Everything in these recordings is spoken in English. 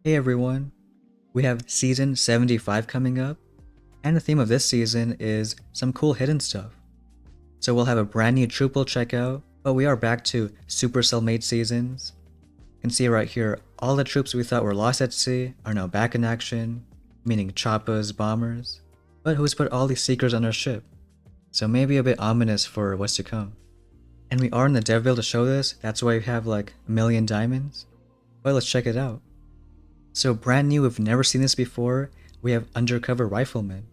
Hey everyone, we have season 75 coming up, and the theme of this season is some cool hidden stuff. So we'll have a brand new troop we'll check out, but we are back to Supercell made seasons. You can see right here, all the troops we thought were lost at sea are now back in action, meaning choppas, bombers. But who's put all these seekers on our ship? So maybe a bit ominous for what's to come. And we are in the dev build to show this, that's why we have like a million diamonds. But let's check it out. So brand new, we've never seen this before, we have Undercover Rifleman.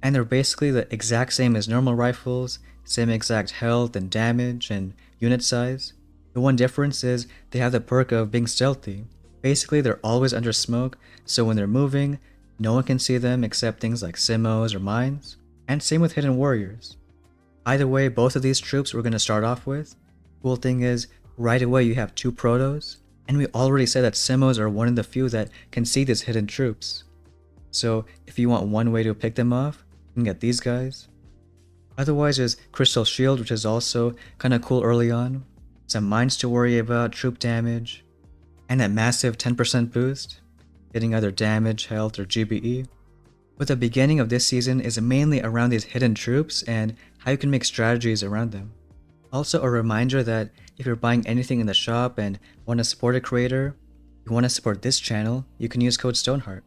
And they're basically the exact same as normal rifles, same exact health and damage and unit size. The one difference is they have the perk of being stealthy. Basically they're always under smoke, so when they're moving, no one can see them except things like simos or mines. And same with hidden warriors. Either way, both of these troops we're going to start off with. Cool thing is, right away you have two protos. And we already said that Simos are one of the few that can see these hidden troops. So if you want one way to pick them off, you can get these guys. Otherwise there's Crystal Shield, which is also kinda cool early on. Some mines to worry about, troop damage, and that massive 10% boost, getting either damage, health, or GBE. But the beginning of this season is mainly around these hidden troops and how you can make strategies around them. Also a reminder that if you're buying anything in the shop and want to support a creator, you want to support this channel, you can use code Stoneheart.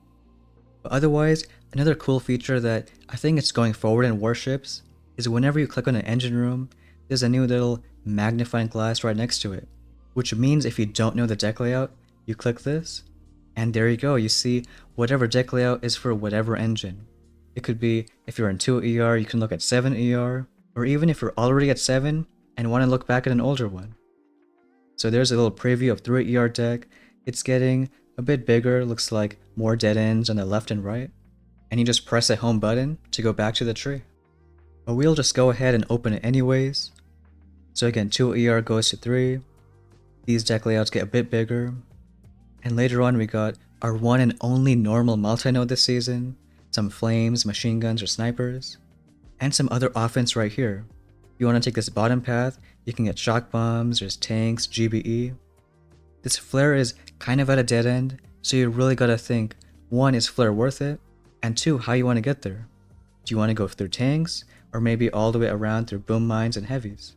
But otherwise, another cool feature that I think it's going forward in warships is whenever you click on an engine room, there's a new little magnifying glass right next to it. Which means if you don't know the deck layout, you click this, and there you go, you see whatever deck layout is for whatever engine. It could be if you're in 2 ER, you can look at 7 ER, or even if you're already at 7, and want to look back at an older one. So there's a little preview of 3 ER deck. It's getting a bit bigger, looks like more dead ends on the left and right. And you just press the home button to go back to the tree. But we'll just go ahead and open it anyways. So again, 2 ER goes to 3. These deck layouts get a bit bigger. And later on we got our one and only normal multi-node this season. Some flames, machine guns, or snipers. And some other offense right here. If you want to take this bottom path, you can get shock bombs, there's tanks, GBE. This flare is kind of at a dead end, so you really gotta think, 1, is flare worth it? And 2, how you want to get there. Do you want to go through tanks, or maybe all the way around through boom mines and heavies?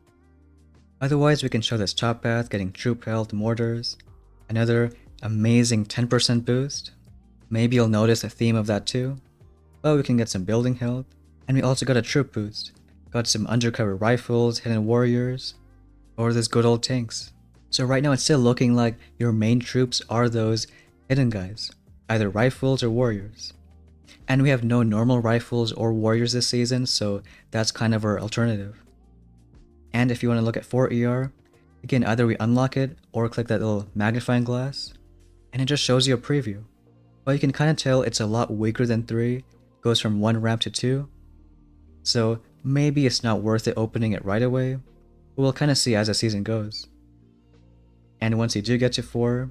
Otherwise we can show this top path getting troop health, mortars, another amazing 10% boost. Maybe you'll notice a theme of that too. But we can get some building health, and we also got a troop boost. Got some undercover rifles, hidden warriors, or this good old tanks. So right now it's still looking like your main troops are those hidden guys, either rifles or warriors. And we have no normal rifles or warriors this season, so that's kind of our alternative. And if you want to look at 4 ER, again either we unlock it or click that little magnifying glass, and it just shows you a preview. But you can kind of tell it's a lot weaker than 3, goes from 1 ramp to 2. So maybe it's not worth it opening it right away, but we'll kind of see as the season goes. And once you do get to 4,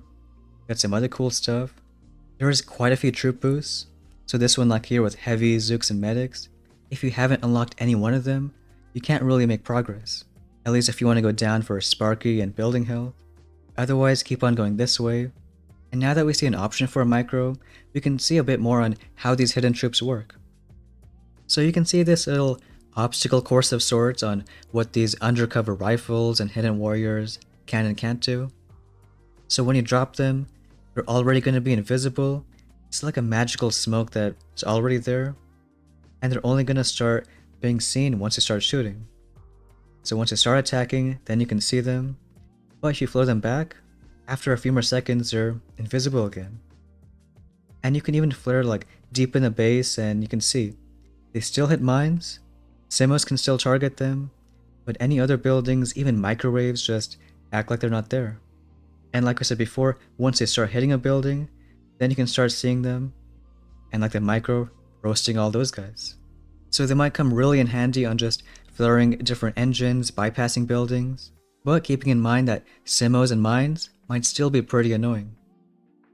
got some other cool stuff. There is quite a few troop boosts, so this one like here with heavy, Zooks, and medics, if you haven't unlocked any one of them, you can't really make progress. At least if you want to go down for Sparky and building health. Otherwise keep on going this way. And now that we see an option for a micro, we can see a bit more on how these hidden troops work. So you can see this little obstacle course of sorts on what these undercover rifles and hidden warriors can and can't do. So when you drop them, they're already going to be invisible. It's like a magical smoke that's already there. And they're only going to start being seen once you start shooting. So once you start attacking, then you can see them. But if you flow them back, after a few more seconds they're invisible again. And you can even flare like deep in the base and you can see they still hit mines, Simos can still target them, but any other buildings, even microwaves, just act like they're not there. And like I said before, once they start hitting a building, then you can start seeing them, and like the micro, roasting all those guys. So they might come really in handy on just flaring different engines, bypassing buildings, but keeping in mind that Simos and mines might still be pretty annoying.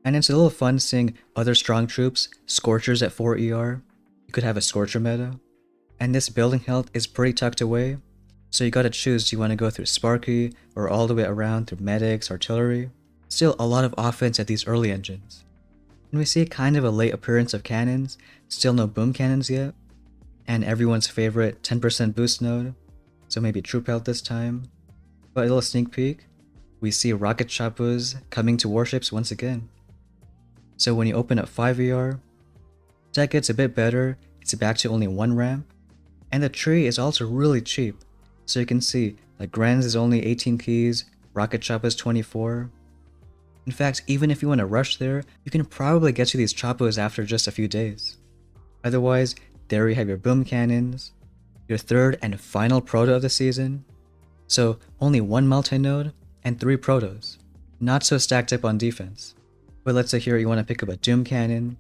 And it's a little fun seeing other strong troops, Scorchers at 4 ER. You could have a Scorcher meta. And this building health is pretty tucked away, so you gotta choose, do you want to go through Sparky or all the way around through medics, artillery? Still a lot of offense at these early engines. And we see kind of a late appearance of cannons, still no boom cannons yet, and everyone's favorite 10% boost node, so maybe troop health this time. But a little sneak peek, we see rocket choppas coming to warships once again. So when you open up 5ER, tech gets a bit better, it's back to only 1 ramp, and the tree is also really cheap. So you can see like Gran's is only 18 keys, rocket choppas 24. In fact, even if you want to rush there, you can probably get to these choppas after just a few days. Otherwise, there you have your boom cannons, your third and final proto of the season. So only 1 multi-node and 3 protos. Not so stacked up on defense. But let's say here you want to pick up a doom cannon,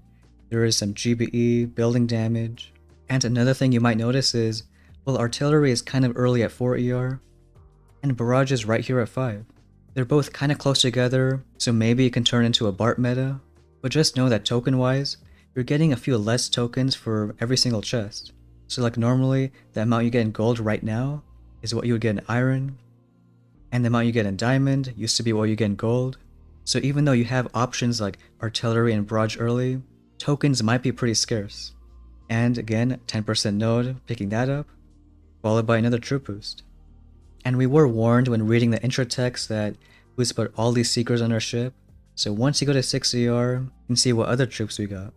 there is some GBE, building damage, and another thing you might notice is, well, artillery is kind of early at 4ER, and barrage is right here at 5. They're both kind of close together, so maybe it can turn into a BART meta, but just know that token-wise, you're getting a few less tokens for every single chest. So like normally, the amount you get in gold right now is what you would get in iron, and the amount you get in diamond used to be what you get in gold. So even though you have options like artillery and barrage early, tokens might be pretty scarce. And again, 10% node, picking that up, followed by another troop boost. And we were warned when reading the intro text that we put all these seekers on our ship, so once you go to 6ER, you can see what other troops we got.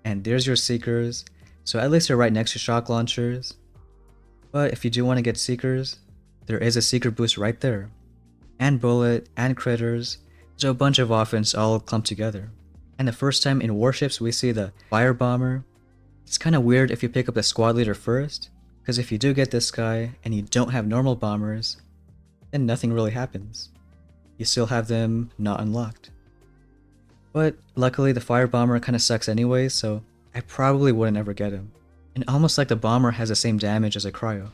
And there's your seekers, so at least they're right next to shock launchers. But if you do want to get seekers, there is a seeker boost right there. And bullet, and critters, so a bunch of offense all clumped together. And the first time in warships we see the fire bomber. It's kind of weird if you pick up the squad leader first, because if you do get this guy and you don't have normal bombers, then nothing really happens. You still have them not unlocked. But luckily the fire bomber kind of sucks anyway, so I probably wouldn't ever get him. And almost like the bomber has the same damage as a cryo.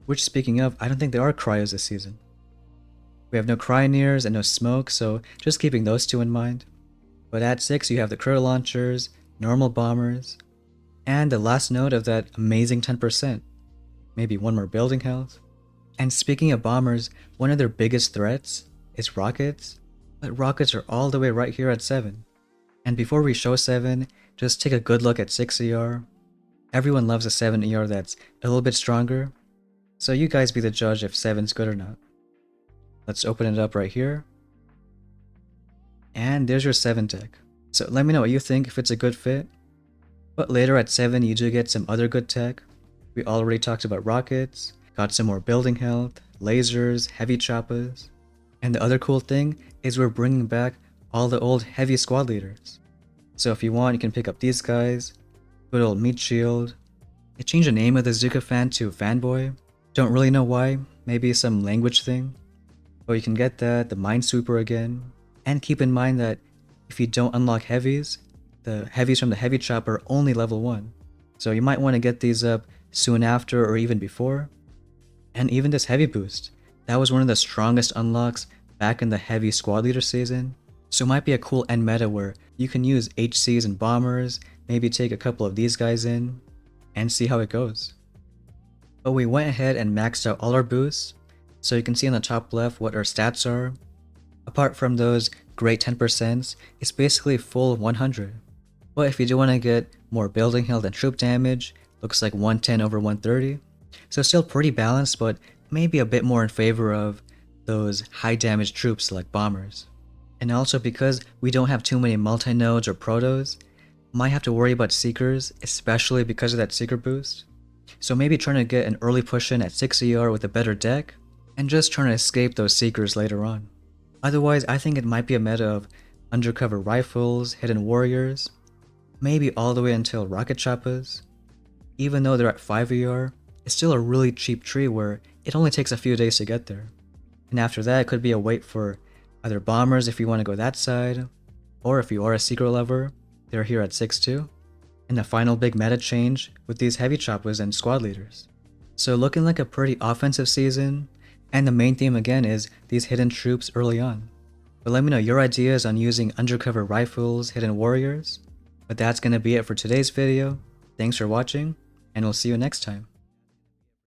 Which, speaking of, I don't think there are cryos this season. We have no cryoneers and no smoke, so just keeping those two in mind. But at 6 you have the critter launchers, normal bombers, and the last node of that amazing 10%. Maybe 1 more building health. And speaking of bombers, one of their biggest threats is rockets, but rockets are all the way right here at 7. And before we show 7, just take a good look at 6ER. Everyone loves a 7ER that's a little bit stronger, so you guys be the judge if 7's good or not. Let's open it up right here. And there's your 7 deck. So let me know what you think, if it's a good fit. But later at 7 you do get some other good tech. We already talked about rockets, got some more building health, lasers, heavy choppas. And the other cool thing is we're bringing back all the old heavy squad leaders. So if you want, you can pick up these guys. Good old meat shield. I changed the name of the Zuka fan to Fanboy. Don't really know why, maybe some language thing. But you can get that, the Minesweeper again. And keep in mind that if you don't unlock heavies, the heavies from the heavy chopper are only level 1. So you might want to get these up soon after or even before. And even this heavy boost, that was one of the strongest unlocks back in the heavy squad leader season. So it might be a cool end meta where you can use HCs and bombers, maybe take a couple of these guys in, and see how it goes. But we went ahead and maxed out all our boosts, so you can see on the top left what our stats are. Apart from those great 10%, it's basically full 100. But if you do want to get more building health and troop damage, looks like 110 over 130. So still pretty balanced, but maybe a bit more in favor of those high damage troops like bombers. And also because we don't have too many multi-nodes or protos, might have to worry about seekers, especially because of that seeker boost. So maybe trying to get an early push in at 6ER with a better deck, and just trying to escape those seekers later on. Otherwise, I think it might be a meta of undercover rifles, hidden warriors, maybe all the way until rocket choppas. Even though they're at 5ER, it's still a really cheap tree where it only takes a few days to get there. And after that, it could be a wait for either bombers if you want to go that side, or if you are a seeker lover, they're here at 6 too. And the final big meta change with these heavy choppas and squad leaders. So looking like a pretty offensive season, and the main theme again is these hidden troops early on. But let me know your ideas on using undercover rifles, hidden warriors. But that's gonna be it for today's video. Thanks for watching, and we'll see you next time.